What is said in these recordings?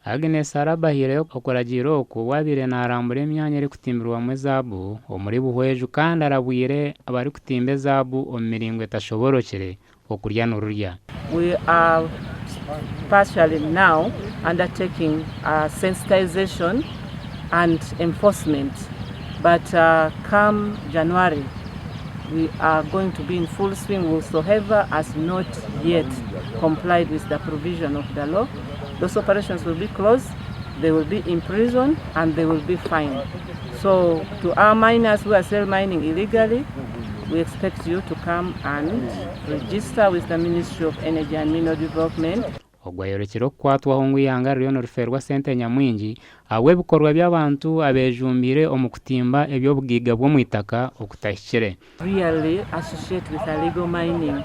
Agnes arabahire okuragira oku wabire narambura emyanya eri kutimbirwamu zaabu omuri Buhweju kandi arabwire abari kutimba zaabu omu miringo etashoborokere okurya n'orurya. We are partially now undertaking sensitization and enforcement, but come January we are going to be in full swing. Whosoever has not yet complied with the provision of the law, those operations will be closed, they will be imprisoned, and they will be fined. So to our miners who are still mining illegally, we expect you to come and register with the Ministry of Energy and Mineral Development. Ogwayorekero kwatwaho ngwihanga ryo noruferwa sente nyamwingi awe bikorwa by'abantu abejumbire omukutimba ebyobugiga bwo mwitaka okutahikire. Really associate with illegal mining,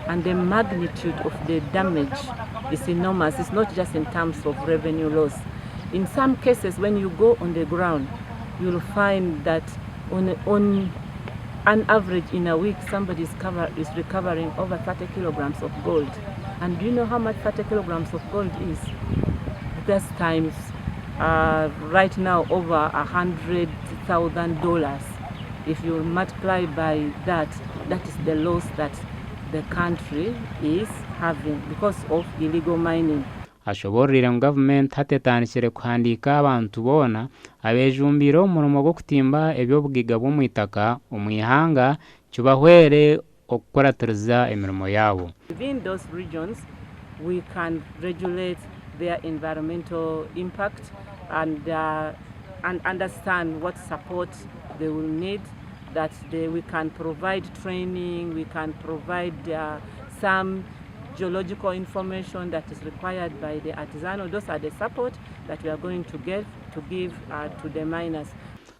and the magnitude of the damage is enormous. It's not just in terms of revenue loss. In some cases, when you go on the ground, you'll find that on an average in a week, somebody is recovering over 30 kilograms of gold. And do you know how much 30 kilograms of gold is? That's times right now over $100,000. If you multiply by that, that is the loss that the country is having because of illegal mining. Ashoborire mu government hatetanishire kuhandika abantu bona abejumbire omurimo gwo kutimba ebyobugiga bwo mwitaka omwihanga kibahwere okukoratiriza emirimo yabo. Within those regions we can regulate their environmental impact and understand what support they will need, that we can provide training, we can provide some geological information that is required by the artisanal. Those are the support that we are going to give to the miners.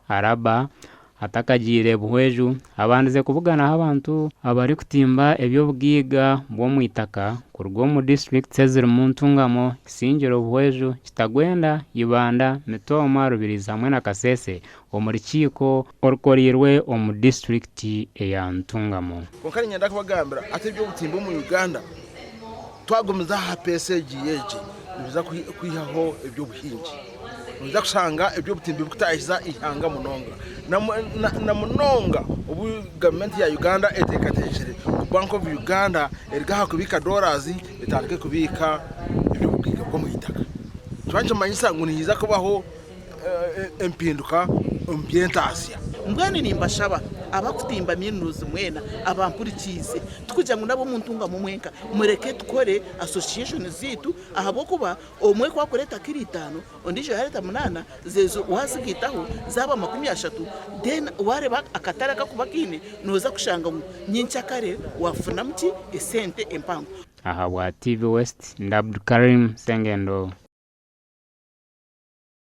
Araba atakagire Buhweju abandize kuvugana abantu abari kutimba ebyobugiga bwo mwitaka kurwo mu district eziri mu Ntungamo, Kisingiro, Buhweju, Kitagwenda, Ibanda, Mitoma, Rubirizi hamwe na Kasese omuri kiiko orukorirwe omu district eya Ntungamo. Konkari nyenda kubagambira ati ebyo butimba mu Uganda twagomeza ha PSG yeje biza kwihaho ebyo buhinji. Biza kusanga ebyo butimba bukutahiza ihanga munonga na munonga ubu government ya Uganda etekatejere ku Bank of Uganda erigaha kubika dollars etarike kubika ebyo bugiga bwo mwitaka. Twanje manyisa ngo nihiza kubaho empinduka ambientation. Mbwani nimbashaba abakutimba minuzi mwena abampurikize tukujya ngo nabo muntunga mu mwenka mureke tukore association zitu ahabo kuba omwe kwa kureta kiritano ondije hareta 8 zezo wazigitaho zaba 30 then wareba akatara kakubakine noza kushanga nyincha kare wafuna mti esente empango. Aha wa TV West Ndabdukarim Sengendo.